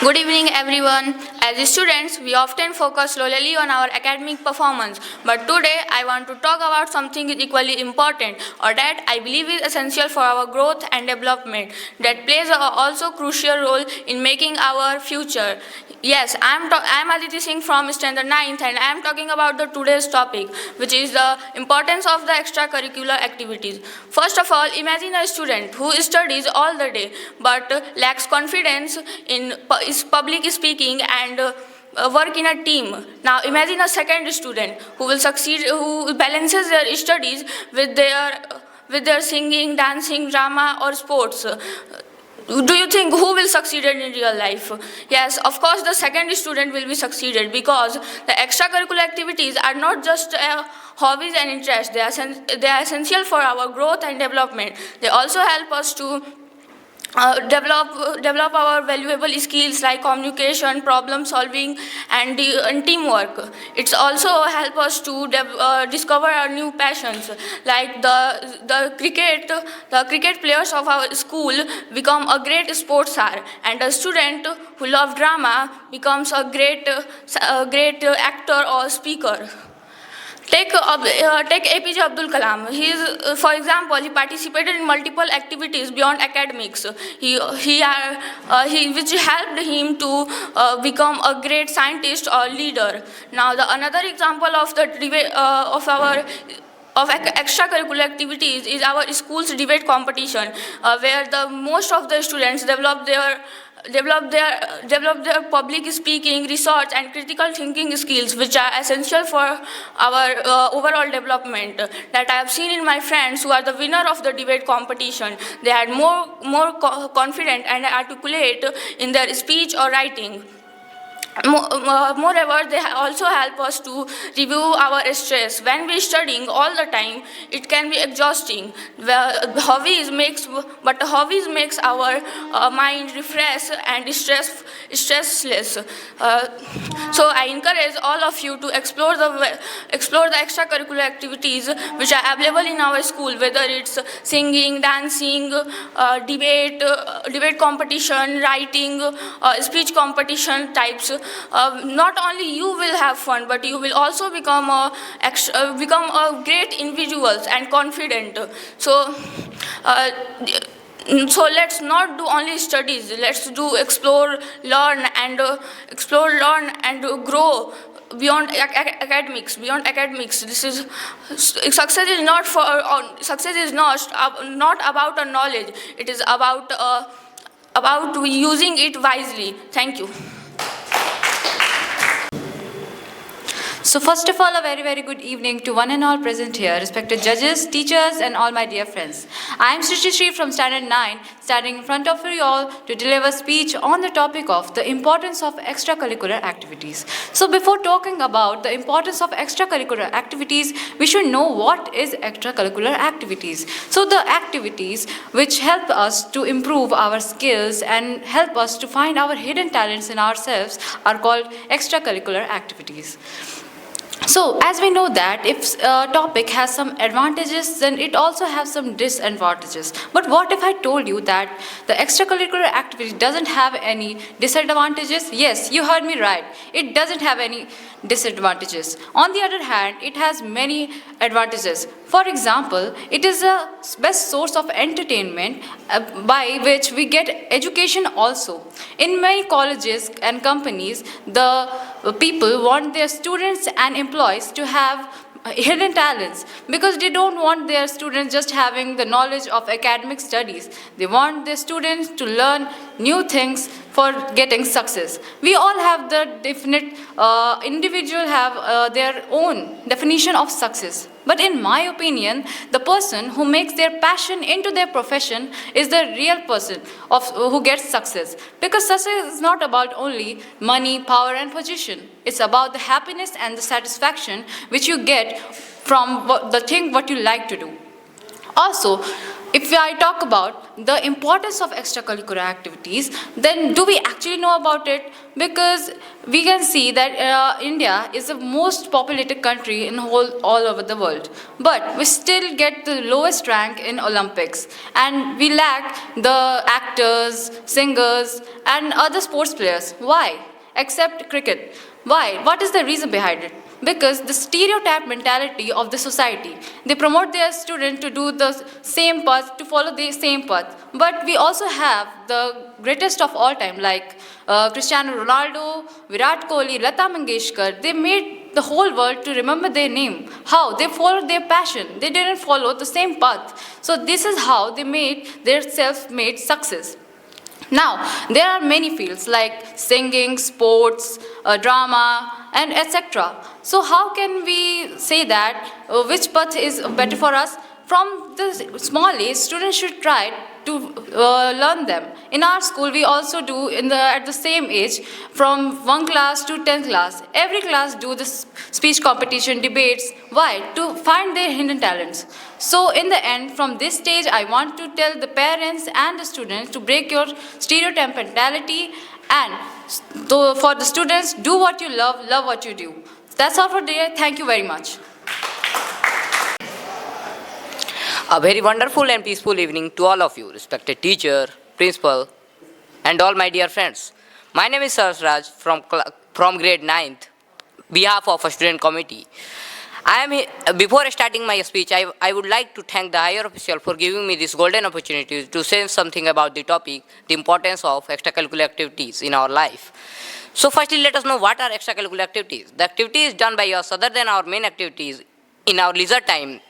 Good evening, everyone. As students, we often focus solely on our academic performance, but today I want to talk about something equally important, or that I believe is essential for our growth and development, that plays a also crucial role in making our future. Yes, I'm Aditi Singh from Standard 9th, and I am talking about the today's topic, which is the importance of the extracurricular activities. First of all, imagine a student who studies all the day but lacks confidence in public speaking and work in a team. Now imagine a second student who will succeed, who balances their studies with their singing, dancing, drama, or sports. Do you think who will succeed in real life? Yes, of course, the second student will be succeeded, because the extracurricular activities are not just hobbies and interests. They are essential for our growth and development. They also help us to develop our valuable skills like communication, problem solving, and teamwork. It's also help us to discover our new passions, like the cricket players of our school become a great sports star, and a student who love drama becomes a great actor or speaker. Take APJ Abdul Kalam. For example, he participated in multiple activities beyond academics. Which helped him to become a great scientist or leader. Now, another example of extracurricular activities is our school's debate competition, where the most of the students develop their public speaking, research, and critical thinking skills, which are essential for our overall development. That I have seen in my friends who are the winner of the debate competition. They had more confident and articulate in their speech or writing. Moreover, they also help us to review our stress. When we're studying all the time, it can be exhausting. Hobbies makes our mind refresh and stressless. So I encourage all of you to explore the extracurricular activities which are available in our school, whether it's singing, dancing, debate competition, writing, speech competition types. Not only you will have fun, but you will also become a great individuals and confident. So let's not do only studies. Let's do explore, learn, and grow beyond academics. This is success is not about a knowledge. It is about using it wisely. Thank you. So first of all, a very, very good evening to one and all present here, respected judges, teachers, and all my dear friends. I am Srishti Sri from Standard 9, standing in front of you all to deliver a speech on the topic of the importance of extracurricular activities. So before talking about the importance of extracurricular activities, we should know what is extracurricular activities. So the activities which help us to improve our skills and help us to find our hidden talents in ourselves are called extracurricular activities. So, as we know that if a topic has some advantages, then it also has some disadvantages. But what if I told you that the extracurricular activity doesn't have any disadvantages? Yes, you heard me right. It doesn't have any disadvantages. On the other hand, it has many advantages. For example, it is a best source of entertainment by which we get education also. In many colleges and companies, the people want their students and employees to have hidden talents, because they don't want their students just having the knowledge of academic studies. They want their students to learn new things for getting success. We all have the definite, individual have their own definition of success. But in my opinion, the person who makes their passion into their profession is the real person who gets success. Because success is not about only money, power, and position. It's about the happiness and the satisfaction which you get from what you like to do. Also, if I talk about the importance of extracurricular activities, then do we actually know about it? Because we can see that India is the most populated country in all over the world, but we still get the lowest rank in Olympics, and we lack the actors, singers, and other sports players. Why? Except cricket. Why? What is the reason behind it? Because the stereotype mentality of the society. They promote their student to do the same path, to follow the same path. But we also have the greatest of all time, like Cristiano Ronaldo, Virat Kohli, Lata Mangeshkar. They made the whole world to remember their name. How? They followed their passion. They didn't follow the same path. So this is how they made their self-made success. Now, there are many fields like singing, sports, drama, and etc. So how can we say that which path is better for us? From the small age, students should try to learn them. In our school, we also do at the same age, from 1 class to 10th class. Every class do this speech competition, debates. Why? To find their hidden talents. So in the end, from this stage, I want to tell the parents and the students to break your stereotype mentality, and for the students, do what you love, love what you do. That's all for today. Thank you very much. A very wonderful and peaceful evening to all of you, respected teacher, principal, and all my dear friends. My name is Sarasraj from grade 9th, behalf of a student committee. Before starting my speech, I would like to thank the higher official for giving me this golden opportunity to say something about the topic, the importance of extracurricular activities in our life. So firstly, let us know what are extracurricular activities. The activities done by us other than our main activities in our leisure time,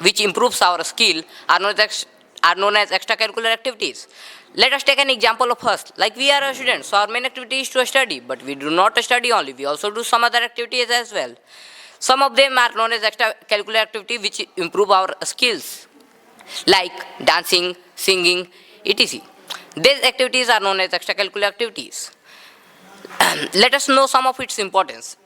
which improves our skill, are known as extracurricular activities. Let us take an example of us. Like we are a student, so our main activity is to study, but we do not study only. We also do some other activities as well. Some of them are known as extracurricular activities which improve our skills, like dancing, singing, etc. These activities are known as extracurricular activities. Let us know some of its importance.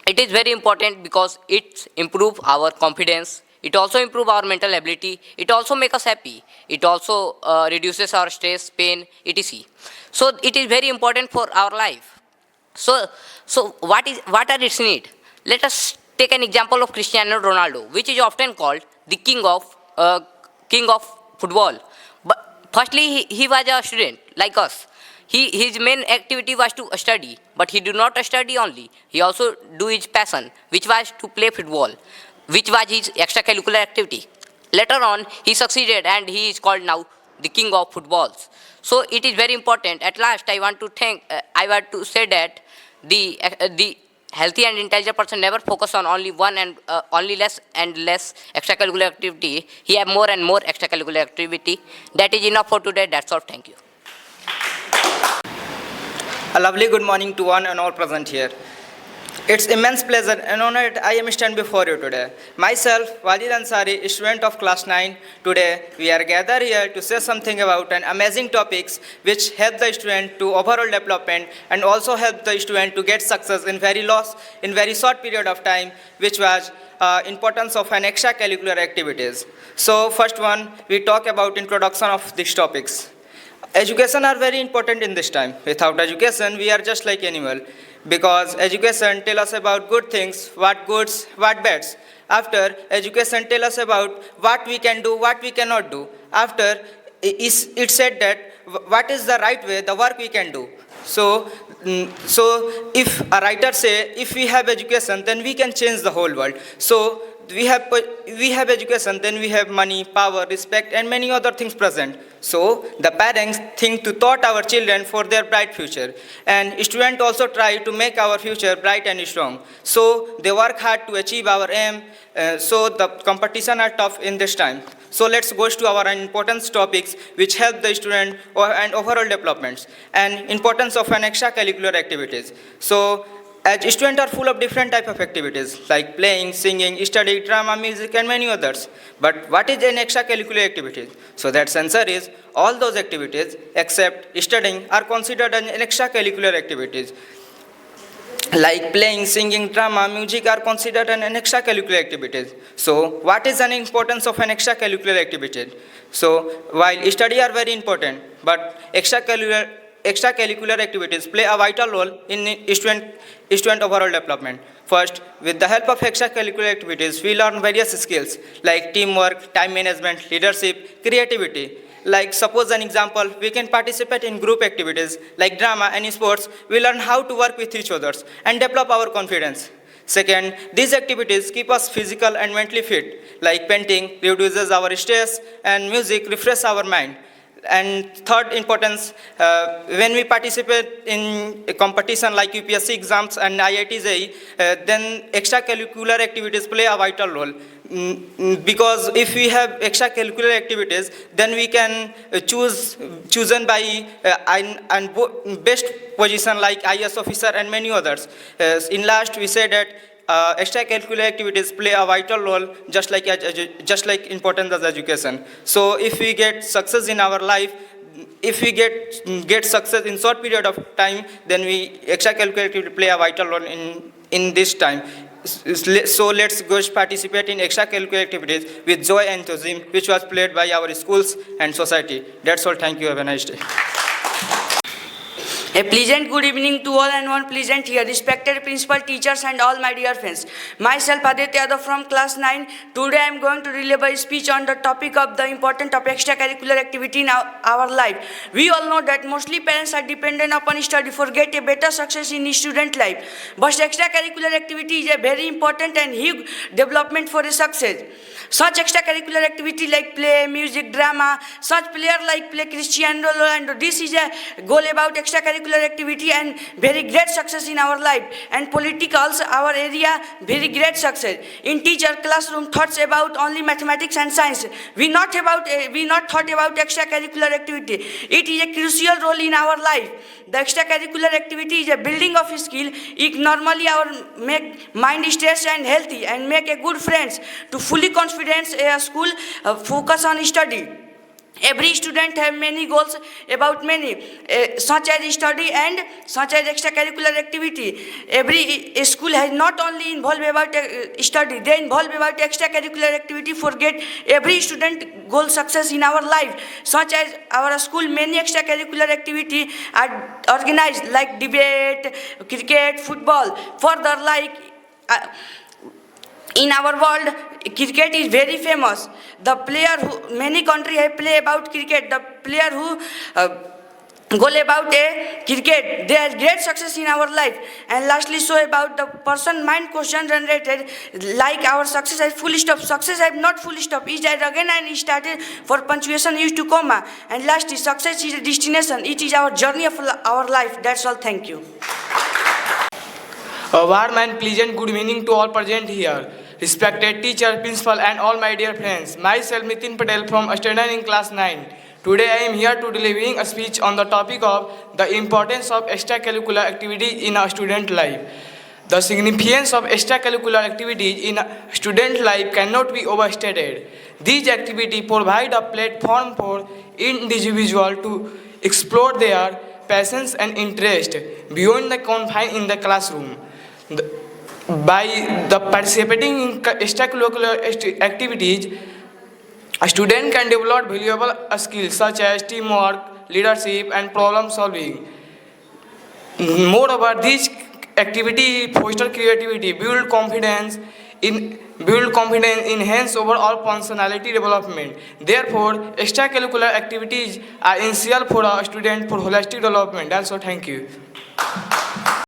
It is very important because it improves our confidence. It also improves our mental ability. It also makes us happy. It also reduces our stress, pain, etc. So it is very important for our life. So what are its need? Let us take an example of Cristiano Ronaldo, which is often called the king of football. But firstly, he was a student like us. His main activity was to study, but he did not study only. He also do his passion, which was to play football, which was his extracurricular activity. Later on, he succeeded and he is called now the king of footballs. So it is very important. At last, I want to say that the healthy and intelligent person never focus on only one and only less and less extracurricular activity. He have more and more extracurricular activity. That is enough for today. That's all. Thank you. A lovely good morning to one and all present here. It's immense pleasure and honor that I am stand before you today. Myself, Walid Ansari, student of class 9. Today, we are gathered here to say something about an amazing topics which help the student to overall development and also help the student to get success in very short period of time, which was importance of an extracurricular activities. So first one, we talk about introduction of these topics. Education are very important in this time. Without education, we are just like animal. Because education tell us about good things, what goods, what bads. After, education tell us about what we can do, what we cannot do. After, it said that what is the right way, the work we can do. So if a writer say, if we have education, then we can change the whole world. So we have education, then we have money, power, respect, and many other things present. So the parents think to taught our children for their bright future, and students also try to make our future bright and strong. So they work hard to achieve our aim. So the competition are tough in this time. So let's go to our important topics which help the student and overall developments and importance of an extracurricular activities. So as students are full of different type of activities like playing, singing, study, drama, music, and many others. But what is an extracurricular activity? So that answer is all those activities except studying are considered an extracurricular activities. like playing, singing, drama, music are considered an extracurricular activities. So what is an importance of an extracurricular activity? So while study are very important, but extracurricular activities play a vital role in student overall development. First, with the help of extracurricular activities, we learn various skills like teamwork, time management, leadership, creativity. Like suppose an example, we can participate in group activities like drama and sports. We learn how to work with each other and develop our confidence. Second, these activities keep us physical and mentally fit, like painting reduces our stress and music refresh our mind. And third importance, when we participate in a competition like UPSC exams and IIT JEE, then extracurricular activities play a vital role. Because if we have extracurricular activities, then we can chosen by best position like IS officer and many others. In last, we say that extracurricular activities play a vital role, just like important as education. So if we get success in our life, if we get success in short period of time, then extracurricular activities play a vital role in this time. So let's go participate in extracurricular activities with joy and enthusiasm, which was played by our schools and society. That's all. Thank you. Have a nice day. A pleasant good evening to all and one pleasant here, respected principal, teachers and all my dear friends. Myself Aditya Yadav from class 9. Today I am going to deliver a speech on the topic of the importance of extracurricular activity in our life. We all know that mostly parents are dependent upon study for get a better success in student life. But extracurricular activity is a very important and huge development for a success. Such extracurricular activity like play, music, drama, such player like play Cristiano Ronaldo. This is a goal about extracurricular activity and very great success in our life. And politicals, our area, very great success. In teacher classroom, thoughts about only mathematics and science. We not thought about extracurricular activity. It is a crucial role in our life. The extracurricular activity is a building of skill. It normally make mind stress and healthy and make a good friends. To fully confidence a school, focus on study. Every student have many goals about many, such as study and such as extracurricular activity. Every school has not only involved about study, they involve about extracurricular activity for get every student goal success in our life. Such as our school, many extracurricular activity are organized like debate, cricket, football. Further, like in our world, cricket is very famous. The player who many countries have play about cricket. The player who goal about a cricket, they have great success in our life. And lastly, so about the person mind question generated, like our success has full stop. Success have not full stop. Is that again and started for punctuation used to comma. And lastly, success is a destination. It is our journey of our life. That's all. Thank you. A warm and pleasant good evening to all present here. Respected teacher, principal and all my dear friends. Myself Nitin Patel from standard in class 9. Today I am here to delivering a speech on the topic of the importance of extracurricular activities in a student life. The significance of extracurricular activities in a student life cannot be overstated. These activities provide a platform for individuals to explore their passions and interests beyond the confines in the classroom. By the participating in extracurricular activities, a student can develop valuable skills such as teamwork, leadership, and problem solving. Moreover, these activities foster creativity, build confidence, enhance overall personality development. Therefore, extracurricular activities are essential for a student for holistic development. Also, thank you.